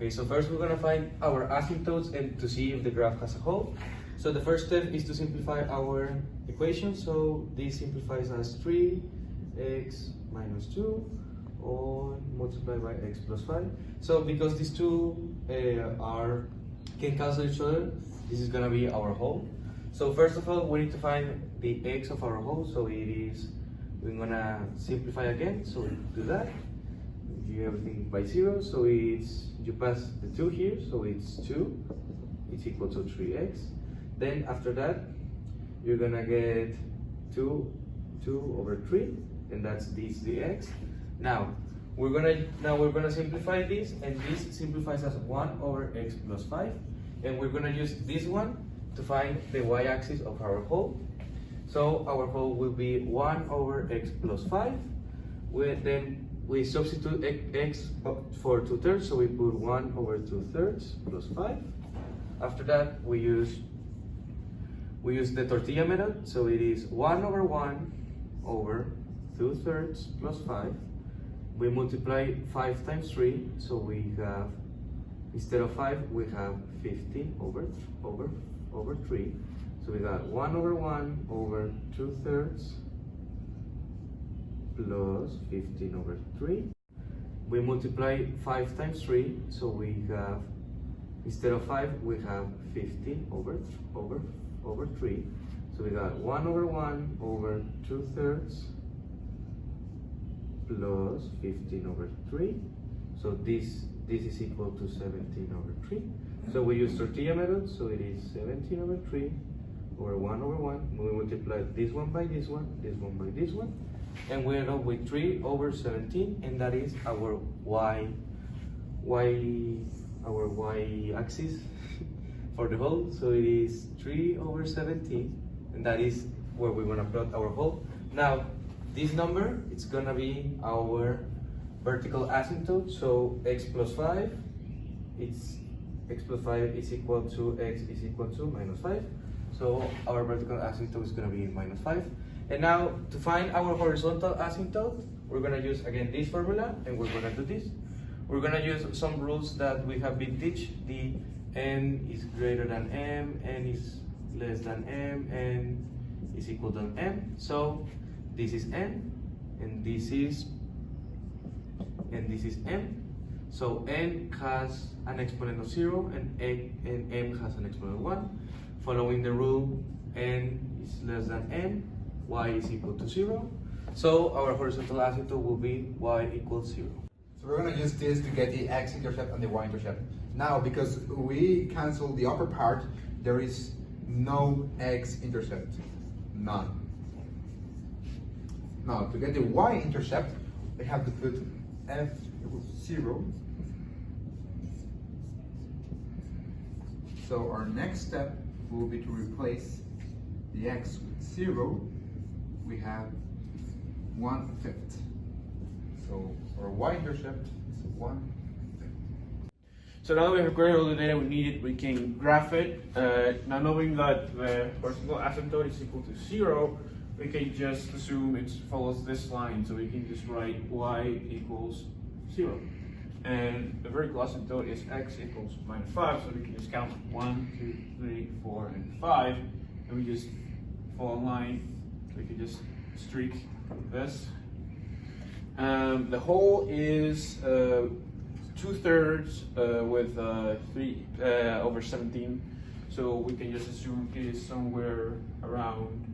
Okay, so first we're gonna find our asymptotes and to see if the graph has a hole. So the first step is to simplify our equation. So this simplifies as 3x minus 2 or multiplied by x plus 5. So because these two can cancel each other, this is gonna be our hole. So first of all, we need to find the x of our hole. So we're gonna simplify again. So we do that. You everything by 0. So you pass the 2 here. So it's 2. It's equal to 3x. Then after that, you're gonna get 2 over 3, and that's this dx. Now we're gonna simplify this, and this simplifies as 1 over x plus 5, and we're gonna use this one to find the y-axis of our hole. So our hole will be 1 over x plus 5. Then we substitute x for 2/3, so we put 1 over 2/3 plus 5. After that, we use the tortilla method, so it is 1 over 1 over 2/3 plus 5. We multiply 5 times 3, so we have, instead of 5, we have 50 over 3. So we got 1 over 1 over 2/3 plus 15 over 3. We multiply 5 times 3, so we have, instead of 5, we have 50 over 3. So we got 1 over 1 over 2/3 plus 15 over 3. So this is equal to 17 over 3. So we use tortilla method, so it is 17 over 3 over 1 over 1. We multiply this one by this one by this one, and we end up with 3 over 17, and that is our y-axis for the hole. So it is 3 over 17, and that is where we're gonna plot our hole. Now, this number, it's gonna be our vertical asymptote. So x plus 5, x plus 5 is equal to x is equal to minus 5. So our vertical asymptote is gonna be minus 5. And now, to find our horizontal asymptote, we're gonna use again this formula, and we're gonna do this. We're gonna use some rules that we have been teach. The n is greater than m, n is less than m, n is equal to m. So this is n, and this is m. So n has an exponent of 0, and m has an exponent of 1. Following the rule, n is less than m, y is equal to 0. So our horizontal asymptote will be y equals 0. So we're going to use this to get the x-intercept and the y-intercept. Now, because we cancel the upper part, there is no x-intercept, none. Now, to get the y-intercept, we have to put f equals 0. So our next step will be to replace the x with 0. We have 1/5. So our y-intercept is 1/5. So now that we have created all the data we needed, we can graph it. Now knowing that the horizontal asymptote is equal to 0, we can just assume it follows this line. So we can just write y equals 0. And the vertical asymptote is x equals minus 5. So we can just count 1, 2, 3, 4, and 5. And we just follow a line. We can just streak this. The hole is 2/3 with 3 over 17. So we can just assume it is somewhere around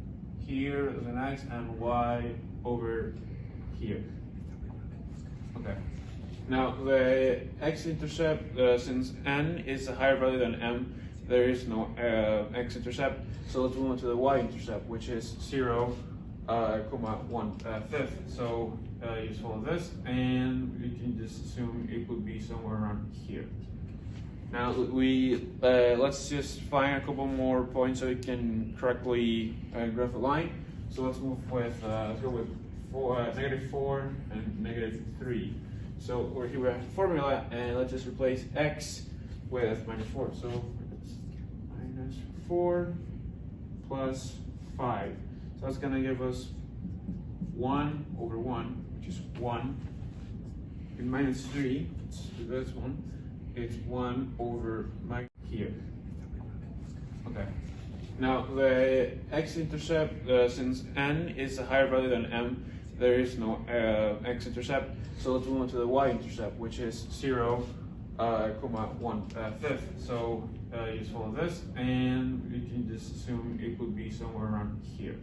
here as an x and y over here. Okay. Now the x-intercept, since n is a higher value than m, there is no x-intercept. So let's move on to the y-intercept, which is 0, 1/5. So you just follow this, and we can just assume it would be somewhere around here. Now let's just find a couple more points so we can correctly graph a line. So let's move with let's go with -4 and -3. So over here we have the formula, and let's just replace x with -4. So it's -4 plus 5. So that's gonna give us 1 over 1, which is 1, and -3, let's do this one, it's 1 over my here. Okay. Now the x-intercept, since n is a higher value than m, there is no x-intercept. So let's move on to the y-intercept, which is 0, 1/5. So you just follow this, and we can just assume it would be somewhere around here.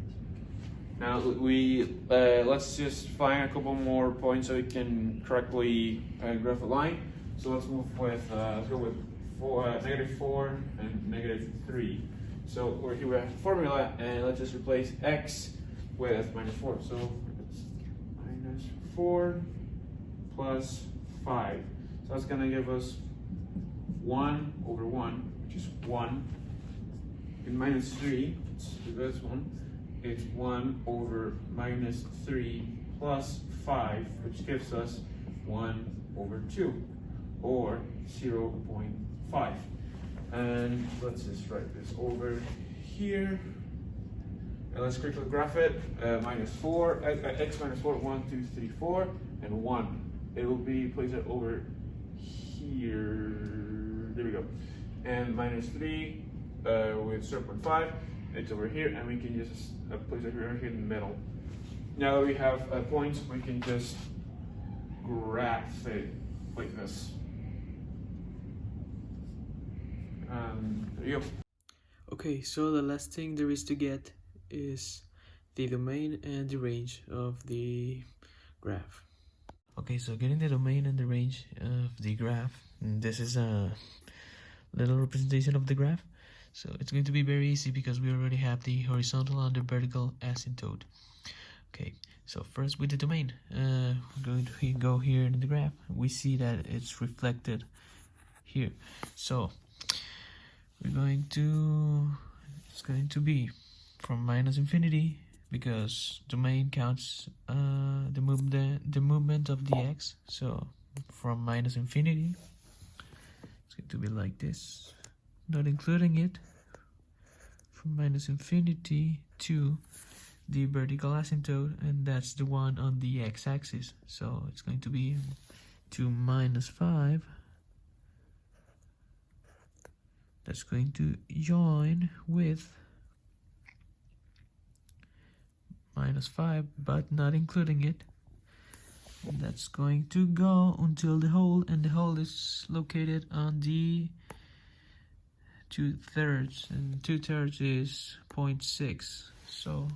Now let's just find a couple more points so we can correctly graph a line. So let's move with let's go with -4 and -3. So we're here we have the formula, and let's just replace x with -4. So it's -4 plus 5. So that's gonna give us 1 over 1, which is 1. And -3, let's do this one. It's 1 over -3 plus 5, which gives us 1 over 2, or 0.5. And let's just write this over here. And let's quickly graph it. -4, x -4, 1, 2, 3, 4, and 1. It will be placed over here. There we go. And -3 with 0.5. It's over here, and we can just place it here in the middle. Now that we have points, we can just graph it like this. There you go. Okay, so the last thing there is to get is the domain and the range of the graph. Okay, so getting the domain and the range of the graph, this is a little representation of the graph. So it's going to be very easy because we already have the horizontal and the vertical asymptote. Okay, so first with the domain, we're going to go here in the graph. We see that it's reflected here. So it's going to be from -infinity, because domain counts the movement of the x. So from -infinity, it's going to be like this, not including it, from -infinity to the vertical asymptote, and that's the one on the x-axis. So it's going to be to -5. That's going to join with -5, but not including it. And that's going to go until the hole, and the hole is located on the 2/3, and 2/3 is 0.6. So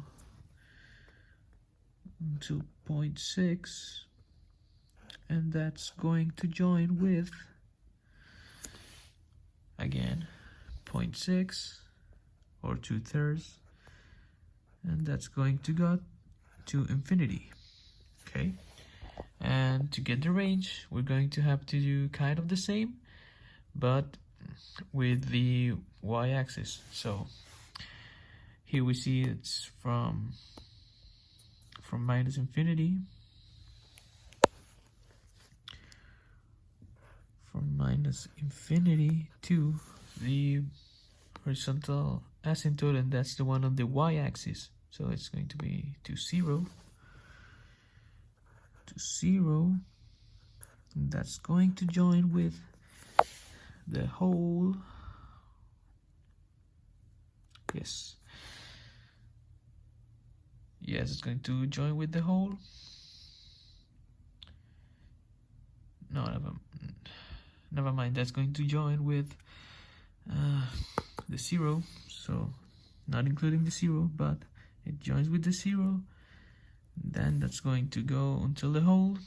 to 0.6, and that's going to join with, again, 0.6 or 2/3, and that's going to go to infinity. Okay, and to get the range, we're going to have to do kind of the same, but with the y-axis. So here we see it's from -infinity, to the horizontal asymptote, and that's the one on the y-axis. So it's going to be to 0, and that's going to join with the whole. Yes, it's going to join with the whole. No, never mind. That's going to join with the 0. So not including the 0, but it joins with the 0. Then that's going to go until the whole.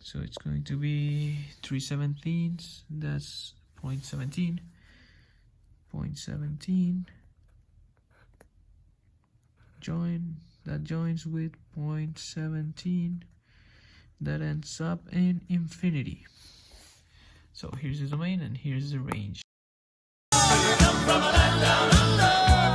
So it's going to be 3/17. That's 0.17. 0.17. That joins with 0.17. That ends up in infinity. So here's the domain and here's the range. Come from a land down under.